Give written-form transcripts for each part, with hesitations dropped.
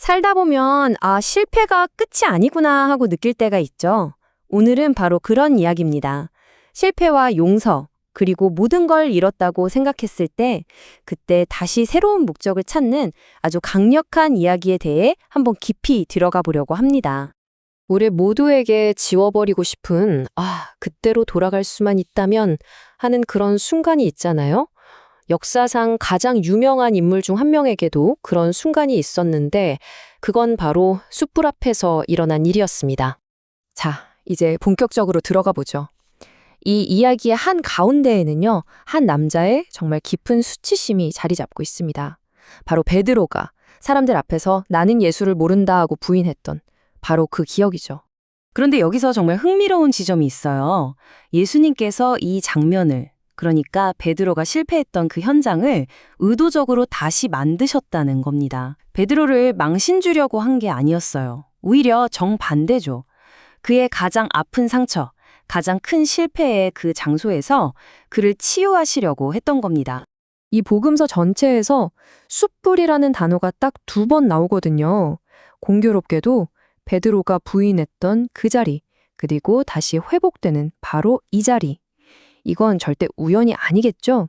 살다 보면 실패가 끝이 아니구나 하고 느낄 때가 있죠. 오늘은 바로 그런 이야기입니다. 실패와 용서, 그리고 모든 걸 잃었다고 생각했을 때 그때 다시 새로운 목적을 찾는 아주 강력한 이야기에 대해 한번 깊이 들어가 보려고 합니다. 우리 모두에게 지워버리고 싶은 그때로 돌아갈 수만 있다면 하는 그런 순간이 있잖아요. 역사상 가장 유명한 인물 중 한 명에게도 그런 순간이 있었는데 그건 바로 숯불 앞에서 일어난 일이었습니다. 자, 이제 본격적으로 들어가 보죠. 이 이야기의 한 가운데에는요, 한 남자의 정말 깊은 수치심이 자리 잡고 있습니다. 바로 베드로가 사람들 앞에서 나는 예수를 모른다 하고 부인했던 바로 그 기억이죠. 그런데 여기서 정말 흥미로운 지점이 있어요. 예수님께서 이 장면을, 그러니까 베드로가 실패했던 그 현장을 의도적으로 다시 만드셨다는 겁니다. 베드로를 망신 주려고 한 게 아니었어요. 오히려 정반대죠. 그의 가장 아픈 상처, 가장 큰 실패의 그 장소에서 그를 치유하시려고 했던 겁니다. 이 복음서 전체에서 숯불이라는 단어가 딱 2번 나오거든요. 공교롭게도 베드로가 부인했던 그 자리, 그리고 다시 회복되는 바로 이 자리. 이건 절대 우연이 아니겠죠?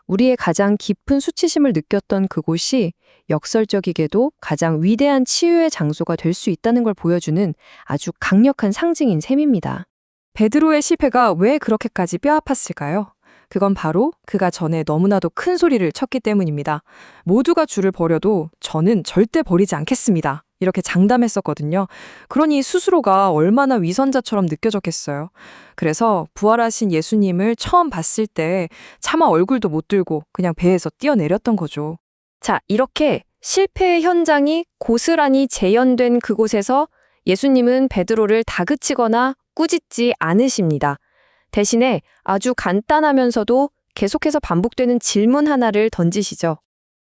우리의 가장 깊은 수치심을 느꼈던 그곳이 역설적이게도 가장 위대한 치유의 장소가 될 수 있다는 걸 보여주는 아주 강력한 상징인 셈입니다. 베드로의 실패가 왜 그렇게까지 뼈아팠을까요? 그건 바로 그가 전에 너무나도 큰 소리를 쳤기 때문입니다. 모두가 주를 버려도 저는 절대 버리지 않겠습니다. 이렇게 장담했었거든요. 그러니 스스로가 얼마나 위선자처럼 느껴졌겠어요. 그래서 부활하신 예수님을 처음 봤을 때 차마 얼굴도 못 들고 그냥 배에서 뛰어내렸던 거죠. 자, 이렇게 실패의 현장이 고스란히 재현된 그곳에서 예수님은 베드로를 다그치거나 꾸짖지 않으십니다. 대신에 아주 간단하면서도 계속해서 반복되는 질문 하나를 던지시죠.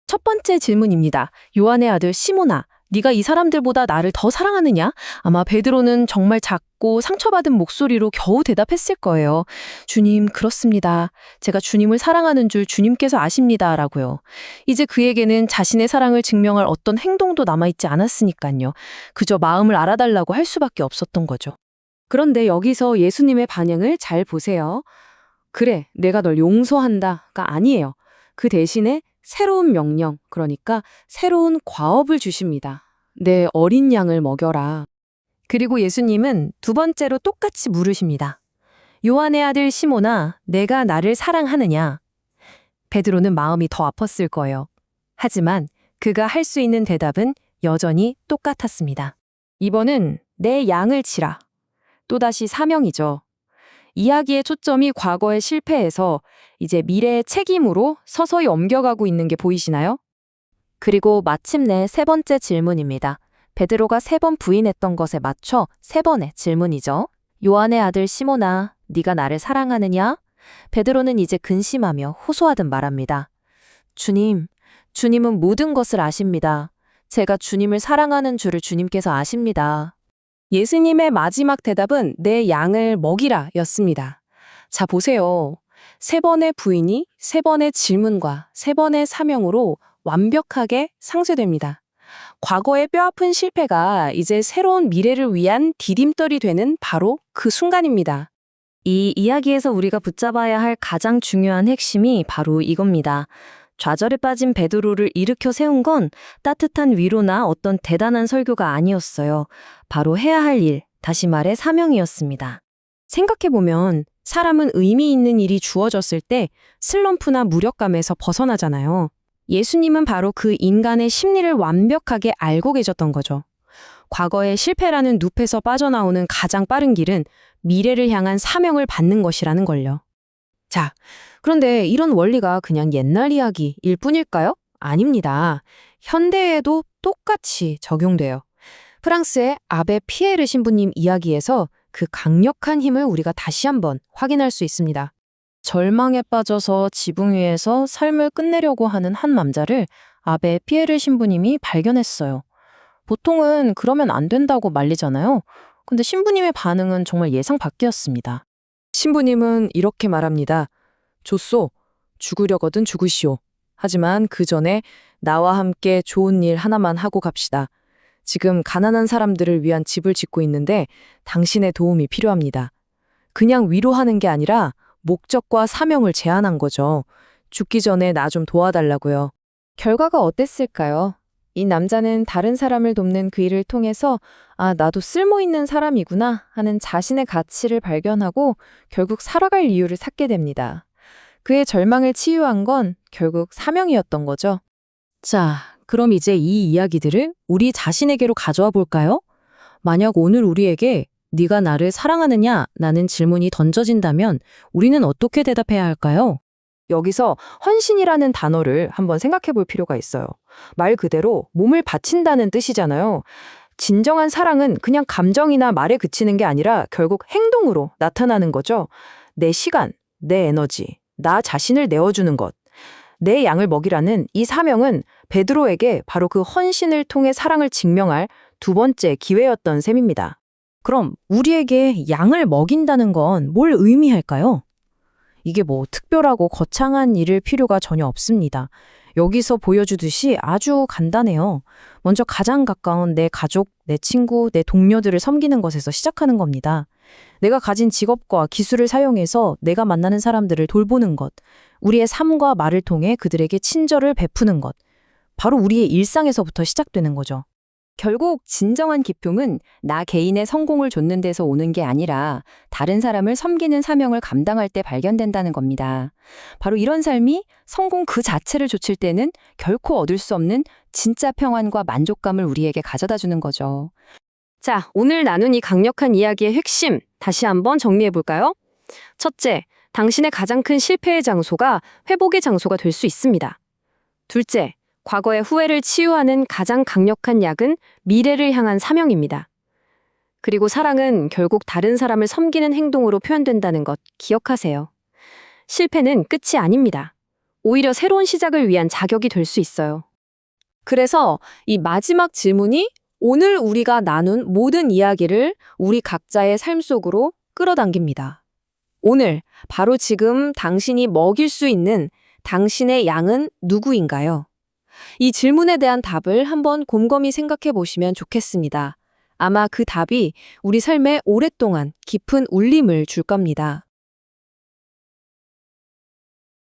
첫 번째 질문입니다. 요한의 아들 시몬아, 네가 이 사람들보다 나를 더 사랑하느냐? 아마 베드로는 정말 작고 상처받은 목소리로 겨우 대답했을 거예요. 주님, 그렇습니다. 제가 주님을 사랑하는 줄 주님께서 아십니다. 라고요. 이제 그에게는 자신의 사랑을 증명할 어떤 행동도 남아있지 않았으니까요. 그저 마음을 알아달라고 할 수밖에 없었던 거죠. 그런데 여기서 예수님의 반응을 잘 보세요. 그래, 내가 널 용서한다가 아니에요. 그 대신에 새로운 명령, 그러니까 새로운 과업을 주십니다. 내 어린 양을 먹여라. 그리고 예수님은 2번째로 똑같이 물으십니다. 요한의 아들 시몬아, 내가 나를 사랑하느냐? 베드로는 마음이 더 아팠을 거예요. 하지만 그가 할 수 있는 대답은 여전히 똑같았습니다. 이번은 내 양을 치라. 또다시 사명이죠. 이야기의 초점이 과거의 실패에서 이제 미래의 책임으로 서서히 옮겨가고 있는 게 보이시나요? 그리고 마침내 3번째 질문입니다. 베드로가 3번 부인했던 것에 맞춰 3번의 질문이죠. 요한의 아들 시몬아, 네가 나를 사랑하느냐? 베드로는 이제 근심하며 호소하듯 말합니다. 주님은 모든 것을 아십니다. 제가 주님을 사랑하는 줄을 주님께서 아십니다. 예수님의 마지막 대답은 내 양을 먹이라 였습니다. 자, 보세요. 3번의 부인이 3번의 질문과 3번의 사명으로 완벽하게 상쇄됩니다. 과거의 뼈아픈 실패가 이제 새로운 미래를 위한 디딤돌이 되는 바로 그 순간입니다. 이 이야기에서 우리가 붙잡아야 할 가장 중요한 핵심이 바로 이겁니다. 좌절에 빠진 베드로를 일으켜 세운 건 따뜻한 위로나 어떤 대단한 설교가 아니었어요. 바로 해야 할 일, 다시 말해 사명이었습니다. 생각해보면 사람은 의미 있는 일이 주어졌을 때 슬럼프나 무력감에서 벗어나잖아요. 예수님은 바로 그 인간의 심리를 완벽하게 알고 계셨던 거죠. 과거의 실패라는 늪에서 빠져나오는 가장 빠른 길은 미래를 향한 사명을 받는 것이라는 걸요. 자, 그런데 이런 원리가 그냥 옛날 이야기일 뿐일까요? 아닙니다. 현대에도 똑같이 적용돼요. 프랑스의 아베 피에르 신부님 이야기에서 그 강력한 힘을 우리가 다시 한번 확인할 수 있습니다. 절망에 빠져서 지붕 위에서 삶을 끝내려고 하는 한 남자를 아베 피에르 신부님이 발견했어요. 보통은 그러면 안 된다고 말리잖아요. 근데 신부님의 반응은 정말 예상 밖이었습니다. 신부님은 이렇게 말합니다. 좋소, 죽으려거든 죽으시오. 하지만 그 전에 나와 함께 좋은 일 하나만 하고 갑시다. 지금 가난한 사람들을 위한 집을 짓고 있는데 당신의 도움이 필요합니다. 그냥 위로하는 게 아니라 목적과 사명을 제안한 거죠. 죽기 전에 나 좀 도와달라고요. 결과가 어땠을까요? 이 남자는 다른 사람을 돕는 그 일을 통해서 아, 나도 쓸모 있는 사람이구나 하는 자신의 가치를 발견하고 결국 살아갈 이유를 찾게 됩니다. 그의 절망을 치유한 건 결국 사명이었던 거죠. 자, 그럼 이제 이 이야기들을 우리 자신에게로 가져와 볼까요? 만약 오늘 우리에게 네가 나를 사랑하느냐? 라는 질문이 던져진다면 우리는 어떻게 대답해야 할까요? 여기서 헌신이라는 단어를 한번 생각해 볼 필요가 있어요. 말 그대로 몸을 바친다는 뜻이잖아요. 진정한 사랑은 그냥 감정이나 말에 그치는 게 아니라 결국 행동으로 나타나는 거죠. 내 시간, 내 에너지, 나 자신을 내어주는 것. 내 양을 먹이라는 이 사명은 베드로에게 바로 그 헌신을 통해 사랑을 증명할 두 번째 기회였던 셈입니다. 그럼 우리에게 양을 먹인다는 건 뭘 의미할까요? 이게 뭐 특별하고 거창한 일일 필요가 전혀 없습니다. 여기서 보여주듯이 아주 간단해요. 먼저 가장 가까운 내 가족, 내 친구, 내 동료들을 섬기는 것에서 시작하는 겁니다. 내가 가진 직업과 기술을 사용해서 내가 만나는 사람들을 돌보는 것, 우리의 삶과 말을 통해 그들에게 친절을 베푸는 것, 바로 우리의 일상에서부터 시작되는 거죠. 결국 진정한 기쁨은 나 개인의 성공을 좇는 데서 오는 게 아니라 다른 사람을 섬기는 사명을 감당할 때 발견된다는 겁니다. 바로 이런 삶이 성공 그 자체를 좇을 때는 결코 얻을 수 없는 진짜 평안과 만족감을 우리에게 가져다 주는 거죠. 자, 오늘 나눈 이 강력한 이야기의 핵심 다시 한번 정리해 볼까요? 첫째, 당신의 가장 큰 실패의 장소가 회복의 장소가 될 수 있습니다. 둘째, 과거의 후회를 치유하는 가장 강력한 약은 미래를 향한 사명입니다. 그리고 사랑은 결국 다른 사람을 섬기는 행동으로 표현된다는 것 기억하세요. 실패는 끝이 아닙니다. 오히려 새로운 시작을 위한 자격이 될 수 있어요. 그래서 이 마지막 질문이 오늘 우리가 나눈 모든 이야기를 우리 각자의 삶 속으로 끌어당깁니다. 오늘, 바로 지금 당신이 먹일 수 있는 당신의 양은 누구인가요? 이 질문에 대한 답을 한번 곰곰이 생각해 보시면 좋겠습니다. 아마 그 답이 우리 삶에 오랫동안 깊은 울림을 줄 겁니다.